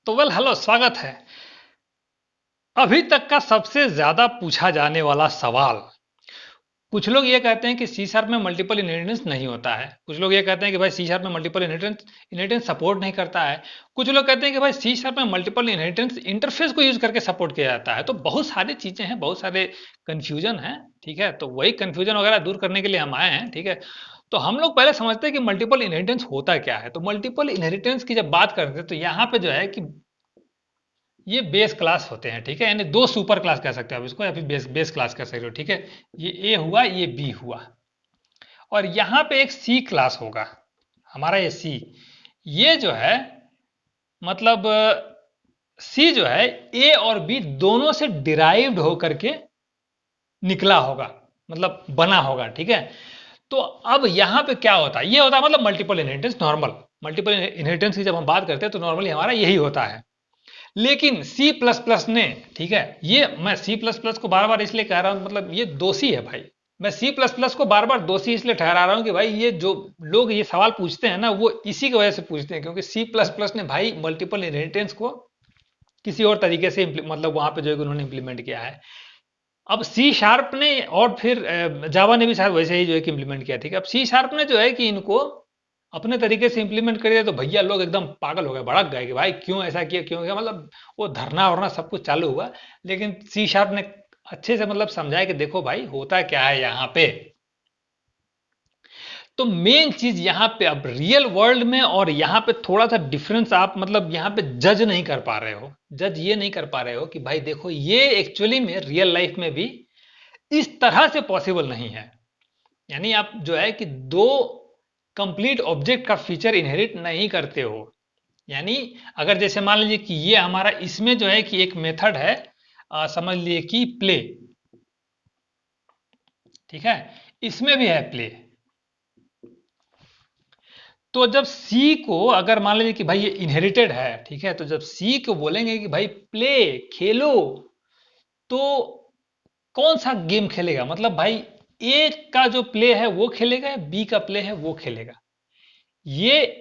तो हेलो, स्वागत है। अभी तक का सबसे ज्यादा पूछा जाने वाला सवाल। कुछ लोग ये कहते हैं कि सी शार्प में मल्टीपल इनहेरिटेंस नहीं होता है। कुछ लोग ये कहते हैं कि भाई सी शार्प में मल्टीपल इनहेरिटेंस इनहेरिटेंस सपोर्ट नहीं करता है। कुछ लोग कहते हैं कि भाई सी शार्प में मल्टीपल इनहेरिटेंस इंटरफेस को यूज करके सपोर्ट किया जाता है। तो बहुत सारी चीजें हैं, बहुत सारे कंफ्यूजन है। ठीक है, तो वही कंफ्यूजन वगैरह दूर करने के लिए हम आए हैं। ठीक है, तो हम लोग पहले समझते हैं कि मल्टीपल इनहेरिटेंस होता क्या है। तो मल्टीपल इनहेरिटेंस की जब बात करते हैं तो यहाँ पे जो है कि ये बेस क्लास होते हैं। ठीक है, यानी दो सुपर क्लास कह सकते हो आप इसको, या फिर बेस बेस क्लास कह सकते हो। ठीक है, ये ए हुआ, ये बी हुआ, और यहां पे एक सी क्लास होगा, हमारा ये सी। ये जो है मतलब सी जो है ए और बी दोनों से डिराइव्ड होकर के निकला होगा, मतलब बना होगा। ठीक है, तो अब यहां पे क्या होता है, ये होता है मतलब multiple inheritance. Normal multiple inheritance की जब हम बात करते हैं तो नॉर्मली हमारा यही होता है। लेकिन सी प्लस प्लस ने, ठीक है, ये मैं सी प्लस प्लस को बार बार इसलिए कह रहा हूं, मतलब ये दोषी है भाई। मैं सी प्लस प्लस को बार बार दोषी इसलिए ठहरा रहा हूं कि भाई ये जो लोग ये सवाल पूछते हैं ना, वो इसी की वजह से पूछते हैं, क्योंकि सी प्लस प्लस ने भाई मल्टीपल इनहेरिटेंस को किसी और तरीके से मतलब वहां पे जो है कि उन्होंने इंप्लीमेंट किया है। अब सी शार्प ने और फिर जावा ने भी शायद वैसे ही जो है कि इंप्लीमेंट किया। ठीक है, अब सी शार्प ने जो है कि इनको अपने तरीके से इंप्लीमेंट कर दिया, तो भैया लोग एकदम पागल हो गए, भड़क गए कि भाई क्यों ऐसा किया, क्यों किया। मतलब वो धरना वरना सब कुछ चालू हुआ, लेकिन सी शार्प ने अच्छे से मतलब समझाया कि देखो भाई होता क्या है यहाँ पे। तो मेन चीज यहाँ पे अब रियल वर्ल्ड में और यहाँ पे थोड़ा सा डिफरेंस आप मतलब यहाँ पे जज नहीं कर पा रहे हो। जज ये नहीं कर पा रहे हो कि भाई देखो ये एक्चुअली में रियल लाइफ में भी इस तरह से पॉसिबल नहीं है। यानी आप जो है कि दो कंप्लीट ऑब्जेक्ट का फीचर इनहेरिट नहीं करते हो। यानी अगर जैसे मान लीजिए कि ये हमारा इसमें जो है कि एक मेथड है, समझ लीजिए कि प्ले। ठीक है, इसमें भी है प्ले। तो जब सी को अगर मान लीजिए कि भाई ये इनहेरिटेड है, ठीक है, तो जब सी को बोलेंगे कि भाई प्ले, खेलो, तो कौन सा गेम खेलेगा, मतलब भाई ए का जो प्ले है वो खेलेगा या बी का प्ले है वो खेलेगा। ये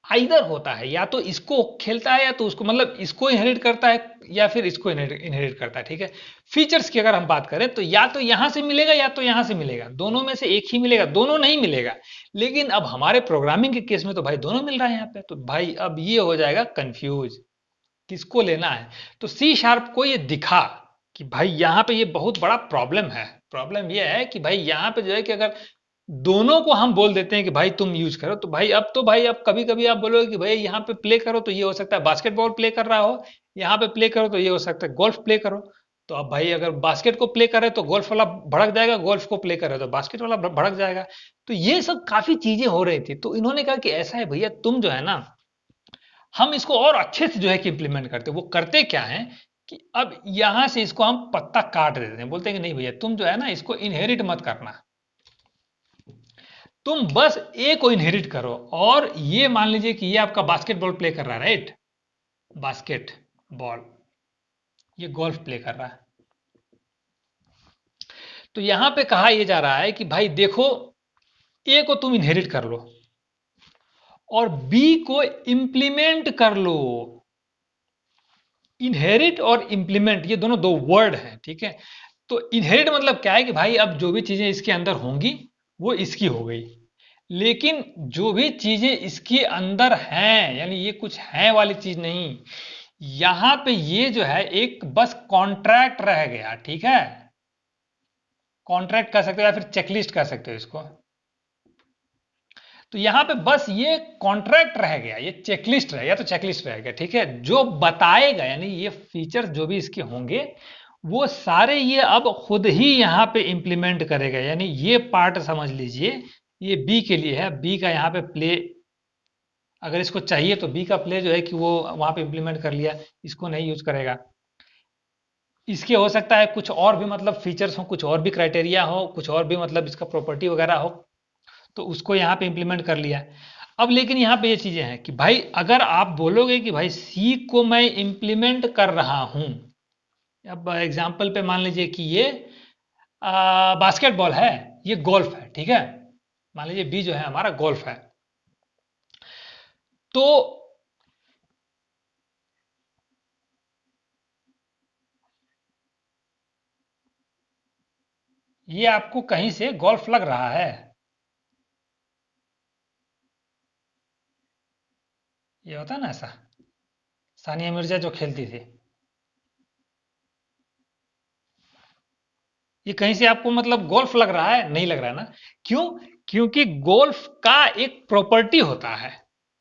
आइदर होता है, या तो इसको खेलता है या तो उसको, मतलब इसको इनहेरिट करता है या फिर इसको इनहेरिट करता है। ठीक है, फीचर्स की अगर हम बात करें तो या तो यहां से मिलेगा या तो यहां से मिलेगा, दोनों में से एक ही मिलेगा, दोनों नहीं मिलेगा। लेकिन अब हमारे प्रोग्रामिंग के केस में तो भाई दोनों मिल रहा है यहाँ पे, तो भाई अब ये हो जाएगा कंफ्यूज, किसको लेना है। तो सी शार्प को ये दिखा कि भाई यहाँ पे ये बहुत बड़ा प्रॉब्लम है। प्रॉब्लम ये है कि भाई यहाँ पे जो है कि अगर दोनों को हम बोल देते हैं कि भाई तुम यूज करो, तो भाई अब तो भाई अब कभी कभी आप बोलोगे कि भाई यहाँ पे प्ले करो, तो ये हो सकता है बास्केटबॉल प्ले कर रहा हो, यहाँ पे प्ले करो तो ये हो सकता है गोल्फ प्ले करो। तो अब भाई अगर बास्केट को प्ले करे तो गोल्फ वाला भड़क जाएगा, गोल्फ को प्ले करे तो बास्केट वाला भड़क जाएगा। तो ये सब काफी चीजें हो रही थी, तो इन्होंने कहा कि ऐसा है भैया, तुम जो है ना, हम इसको और अच्छे से जो है कि इंप्लीमेंट करते हैं। वो करते क्या है कि अब यहां से इसको हम पत्ता काट देते हैं, बोलते हैं कि नहीं भैया तुम जो है ना इसको इनहेरिट मत करना, तुम बस ए को इनहेरिट करो। और ये मान लीजिए कि ये आपका बास्केटबॉल प्ले कर रहा है, राइट, बास्केट बॉल, ये गोल्फ प्ले कर रहा है। तो यहां पे कहा यह जा रहा है कि भाई देखो, ए को तुम इनहेरिट कर लो और बी को इंप्लीमेंट कर लो। इनहेरिट और इंप्लीमेंट ये दोनों दो वर्ड हैं। ठीक है, तो इनहेरिट मतलब क्या है कि भाई अब जो भी चीजें इसके अंदर होंगी वो इसकी हो गई, लेकिन जो भी चीजें इसके अंदर हैं, यानी ये कुछ है वाली चीज नहीं, यहां पे ये जो है एक बस कॉन्ट्रैक्ट रह गया। ठीक है, कॉन्ट्रैक्ट कह सकते हो या फिर चेकलिस्ट कह सकते हो इसको। तो यहां पे बस ये कॉन्ट्रैक्ट रह गया, ये चेकलिस्ट रह गया, तो चेकलिस्ट रह गया। ठीक है, जो बताएगा यानी ये फीचर्स जो भी इसके होंगे वो सारे ये अब खुद ही यहां पे इंप्लीमेंट करेगा। यानी ये पार्ट समझ लीजिए, ये बी के लिए है, बी का यहाँ पे प्ले अगर इसको चाहिए तो बी का प्ले जो है कि वो वहां पे इंप्लीमेंट कर लिया, इसको नहीं यूज करेगा। इसके हो सकता है कुछ और भी मतलब फीचर्स हो, कुछ और भी क्राइटेरिया हो, कुछ और भी मतलब इसका प्रॉपर्टी वगैरह हो, तो उसको यहाँ पे इंप्लीमेंट कर लिया। अब लेकिन यहाँ पे ये चीजें हैं कि भाई अगर आप बोलोगे कि भाई सी को मैं इंप्लीमेंट कर रहा हूं, अब एग्जाम्पल पे मान लीजिए कि ये बास्केटबॉल है, ये गोल्फ है। ठीक है, मान लीजिए बी जो है हमारा गोल्फ है, तो ये आपको कहीं से गोल्फ लग रहा है? ये होता है ना ऐसा, सानिया मिर्जा जो खेलती थी, ये कहीं से आपको मतलब गोल्फ लग रहा है? नहीं लग रहा है ना। क्यों? क्योंकि गोल्फ का एक प्रॉपर्टी होता है,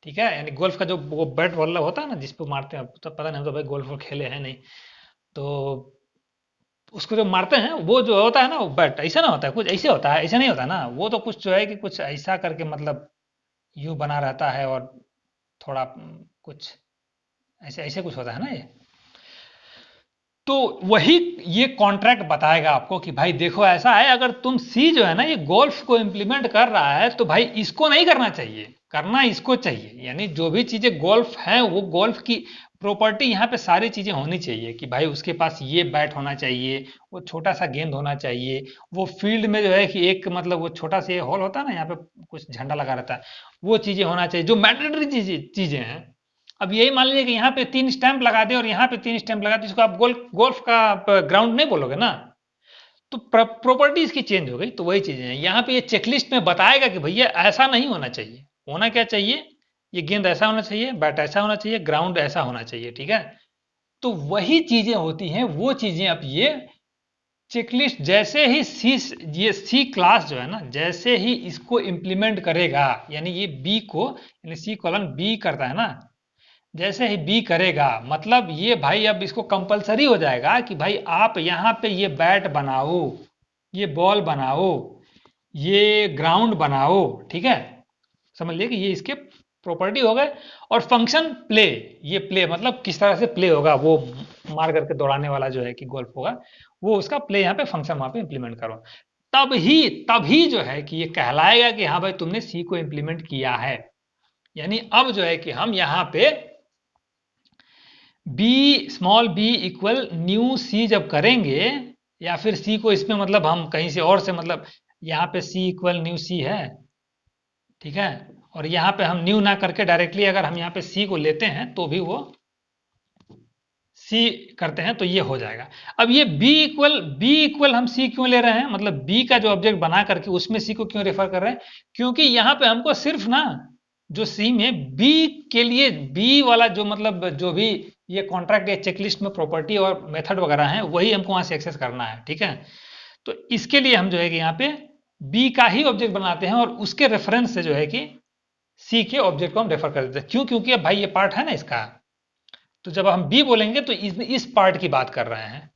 ठीक है, यानी गोल्फ का जो वो बैट बॉल होता है ना जिस पे मारते हैं, तो पता नहीं, हम तो भाई गोल्फ खेले हैं नहीं, तो उसको जो मारते हैं वो जो होता है ना, वो बैट ऐसा ना होता है, कुछ ऐसे होता है, ऐसा नहीं होता ना, वो तो कुछ जो है कि कुछ ऐसा करके मतलब यूं बना रहता है, और थोड़ा कुछ ऐसे ऐसे कुछ होता है ना ये। तो वही ये कॉन्ट्रैक्ट बताएगा आपको कि भाई देखो ऐसा है, अगर तुम सी जो है ना ये गोल्फ को इम्प्लीमेंट कर रहा है, तो भाई इसको नहीं करना चाहिए, करना इसको चाहिए, यानी जो भी चीजें गोल्फ हैं वो गोल्फ की प्रॉपर्टी यहाँ पे सारी चीजें होनी चाहिए, कि भाई उसके पास ये बैट होना चाहिए, वो छोटा सा गेंद होना चाहिए, वो फील्ड में जो है कि एक मतलब वो छोटा सा हॉल होता है ना, यहाँ पे कुछ झंडा लगा रहता है, वो चीजें होना चाहिए जो मैंडेटरी चीजें चीजें हैं। अब यही मान लीजिए कि यहाँ पे 3 स्टैंप लगा दे और यहाँ पे 3 स्टैंप लगा दे, इसको आप गोल्फ का ग्राउंड नहीं बोलोगे ना। तो प्रॉपर्टी इसकी चेंज हो गई, तो वही चीजें हैं यहाँ पे, ये चेकलिस्ट में बताएगा कि भैया ऐसा नहीं होना चाहिए, होना क्या चाहिए, ये गेंद ऐसा होना चाहिए, बैट ऐसा होना चाहिए, ग्राउंड ऐसा होना चाहिए, ठीक है। तो वही चीजें होती हैं, वो चीजें अब ये चेकलिस्ट जैसे ही ये सी क्लास जो है ना, जैसे ही इसको इम्प्लीमेंट करेगा, यानी ये बी को, यानी सी कॉलन बी करता है ना, जैसे ही बी करेगा मतलब ये भाई अब इसको कंपलसरी हो जाएगा कि भाई आप यहाँ पे ये बैट बनाओ, ये बॉल बनाओ, ये ग्राउंड बनाओ, ठीक है। समझ लिए कि ये इसके प्रॉपर्टी हो गए। और फंक्शन प्ले, ये प्ले मतलब किस तरह से प्ले होगा, वो मार करके दौड़ाने वाला जो है कि गोल्फ होगा, वो उसका प्ले यहाँ पे फंक्शन वहां पे इंप्लीमेंट करो। तभी जो है कि ये कहलाएगा कि हाँ भाई तुमने सी को इंप्लीमेंट किया है। यानी अब जो है कि हम यहाँ पे B small B equal new C जब करेंगे, या फिर सी को इसमें मतलब हम कहीं से और से मतलब यहाँ पे सी इक्वल न्यू सी है, ठीक है, और यहाँ पे हम न्यू ना करके डायरेक्टली अगर हम यहाँ पे सी को लेते हैं तो भी वो सी करते हैं तो ये हो जाएगा। अब ये बी इक्वल हम सी क्यों ले रहे हैं, मतलब बी का जो ऑब्जेक्ट बना करके उसमें सी को क्यों रेफर कर रहे हैं, क्योंकि यहाँ पे हमको सिर्फ ना जो सी में बी के लिए बी वाला जो मतलब जो भी ये कॉन्ट्रैक्ट या चेकलिस्ट में प्रॉपर्टी और मेथड वगैरह है वही हमको वहां से एक्सेस करना है, ठीक है। तो इसके लिए हम जो है कि यहाँ पे बी का ही ऑब्जेक्ट बनाते हैं और उसके रेफरेंस से जो है कि सी के ऑब्जेक्ट को हम रेफर कर देते हैं। क्यों? क्योंकि अब भाई ये पार्ट है ना इसका, तो जब हम बी बोलेंगे तो इस पार्ट की बात कर रहे हैं।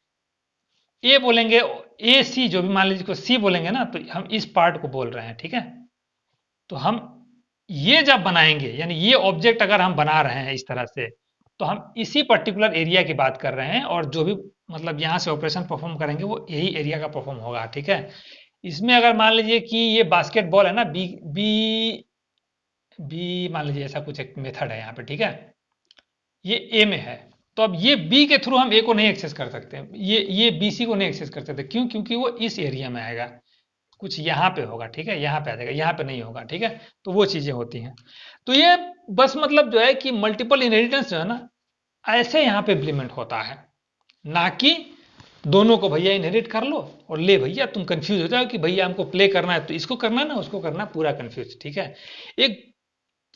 ए बोलेंगे, ए सी जो भी मान लीजिए को सी बोलेंगे ना, तो हम इस पार्ट को बोल रहे हैं, ठीक है। तो हम ये जब बनाएंगे, यानी ये ऑब्जेक्ट अगर हम बना रहे हैं इस तरह से, तो हम इसी पर्टिकुलर एरिया की बात कर रहे हैं, और जो भी मतलब यहां से ऑपरेशन परफॉर्म करेंगे वो यही एरिया का परफॉर्म होगा, ठीक है। इसमें अगर मान लीजिए कि ये बास्केटबॉल है ना, बी बी बी मान लीजिए ऐसा कुछ एक मेथड है यहाँ पे, ठीक है, ये ए में है, तो अब ये बी के थ्रू हम ए को नहीं एक्सेस कर सकते, ये बी सी को नहीं एक्सेस कर सकते। क्यों? क्योंकि वो इस एरिया में आएगा, कुछ यहाँ पे होगा, ठीक है, यहाँ पे आ जाएगा, यहाँ पे नहीं होगा, ठीक है। तो वो चीजें होती हैं। तो ये बस मतलब जो है कि मल्टीपल इनहेरिटेंस जो है ना, ऐसे यहाँ पे इम्प्लीमेंट होता है, ना कि दोनों को भैया इनहेरिट कर लो और ले भैया तुम कंफ्यूज हो जाओ कि भैया हमको प्ले करना है तो इसको करना है ना उसको करना है, पूरा कंफ्यूज, ठीक है। एक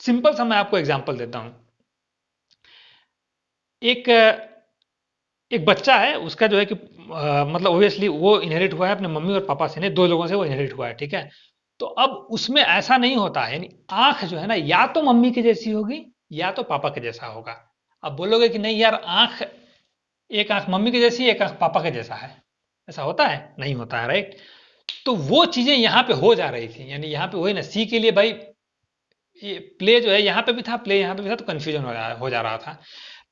सिंपल सा मैं आपको एग्जांपल देता हूं। एक एक बच्चा है, उसका जो है कि मतलब ओबियसली वो इनहेरिट हुआ है अपने मम्मी और पापा से, नहीं, दो लोगों से वो इनहेरिट हुआ है, ठीक है। तो अब उसमें ऐसा नहीं होता है, यानी आंख जो है ना या तो मम्मी की जैसी होगी या तो पापा के जैसा होगा। अब बोलोगे कि नहीं यार, आंख एक आंख मम्मी के जैसी एक आंख पापा के जैसा है, ऐसा होता है? नहीं होता है, राइट। तो वो चीजें यहाँ पे हो जा रही थी, यानी यहाँ पे वही ना, सी के लिए भाई ये प्ले जो है यहाँ पे भी था, प्ले यहाँ पे भी था, तो कंफ्यूजन हो जा रहा था।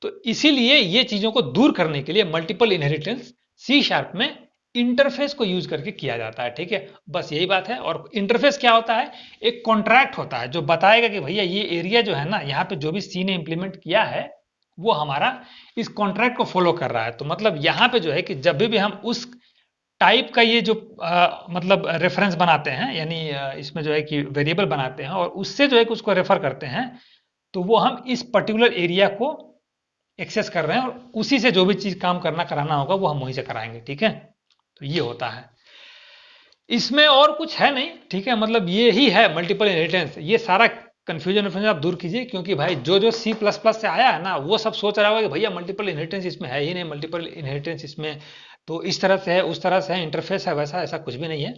तो इसीलिए ये चीजों को दूर करने के लिए मल्टीपल इनहेरिटेंस सी शार्प में इंटरफेस को यूज करके किया जाता है, ठीक है। बस यही बात है। और इंटरफेस क्या होता है? एक कॉन्ट्रैक्ट होता है जो बताएगा कि भैया ये एरिया जो है ना, यहाँ पे जो भी सी ने इंप्लीमेंट किया है वो हमारा इस कॉन्ट्रैक्ट को फॉलो कर रहा है। तो मतलब यहाँ पे जो है कि जब भी हम उस टाइप का ये जो मतलब रेफरेंस बनाते हैं, यानी इसमें जो है कि वेरिएबल बनाते हैं और उससे जो है कि उसको रेफर करते हैं, तो वो हम इस पर्टिकुलर एरिया को एक्सेस कर रहे हैं और उसी से जो भी चीज काम करना कराना होगा वो हम वहीं से कराएंगे, ठीक है। तो ये होता है। इसमें और कुछ है नहीं, ठीक है, मतलब ये ही है मल्टीपल इनहेरिटेंस। ये सारा कंफ्यूजन आप दूर कीजिए, क्योंकि भाई जो सी प्लस प्लस से आया है ना, वो सब सोच रहा होगा कि भैया मल्टीपल इनहेरिटेंस इसमें है ही नहीं, मल्टीपल इनहेरिटेंस इसमें तो इस तरह से है, उस तरह से है, इंटरफेस है वैसा, ऐसा कुछ भी नहीं है।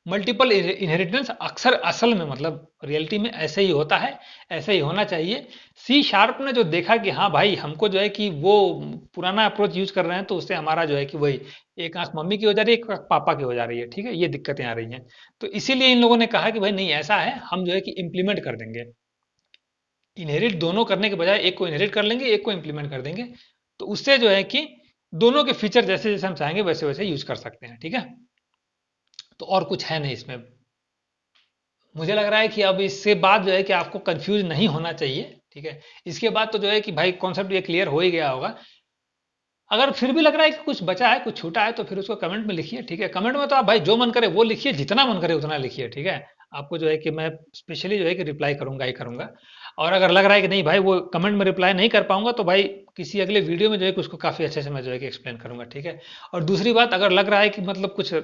मल्टीपल इनहेरिटेंस अक्सर असल में मतलब रियलिटी में ऐसे ही होता है, ऐसे ही होना चाहिए। सी शार्प ने जो देखा कि हाँ भाई हमको जो है कि वो पुराना अप्रोच यूज कर रहे हैं, तो उससे हमारा जो है कि वही एक आंख मम्मी की हो जा रही है, एक आंख पापा की हो जा रही है, ठीक है, ये दिक्कतें आ रही हैं। तो इसीलिए इन लोगों ने कहा कि भाई नहीं ऐसा है, हम जो है कि इम्प्लीमेंट कर देंगे, इनहेरिट दोनों करने के बजाय एक को इनहेरिट कर लेंगे, एक को इम्प्लीमेंट कर देंगे। तो उससे जो है कि दोनों के फीचर जैसे जैसे हम चाहेंगे वैसे वैसे यूज कर सकते हैं, ठीक है। तो और कुछ है नहीं इसमें। मुझे लग रहा है कि अब इससे बाद जो है कि आपको कंफ्यूज नहीं होना चाहिए, ठीक है। इसके बाद तो जो है कि भाई कॉन्सेप्ट ये क्लियर हो ही गया होगा। अगर फिर भी लग रहा है कि कुछ बचा है, कुछ छूटा है, तो फिर उसको कमेंट में लिखिए, ठीक है। कमेंट में तो आप भाई जो मन करे वो लिखिए, जितना मन करे उतना लिखिए, ठीक है। आपको जो है कि मैं स्पेशली जो है कि रिप्लाई करूंगा ही करूंगा। और अगर लग रहा है कि नहीं भाई वो कमेंट में रिप्लाई नहीं कर पाऊंगा, तो भाई किसी अगले वीडियो में जो है कि उसको काफी अच्छे से मैं जो है कि एक्सप्लेन करूंगा, ठीक है। और दूसरी बात, अगर लग रहा है कि मतलब कुछ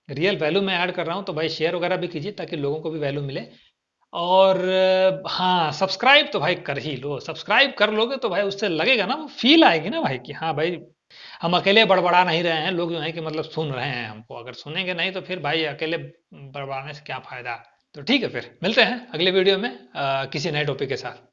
रियल वैल्यू में ऐड कर रहा हूँ, तो भाई शेयर वगैरह भी कीजिए ताकि लोगों को भी वैल्यू मिले। और हाँ, सब्सक्राइब तो भाई कर ही लो, सब्सक्राइब कर लोगे तो भाई उससे लगेगा ना, वो फील आएगी ना भाई कि हाँ भाई हम अकेले बड़बड़ा नहीं रहे हैं, लोग जो है कि मतलब सुन रहे हैं हमको। अगर सुनेंगे नहीं तो फिर भाई अकेले बड़बड़ाने से क्या फायदा। तो ठीक है, फिर मिलते हैं अगले वीडियो में किसी नए टॉपिक के साथ।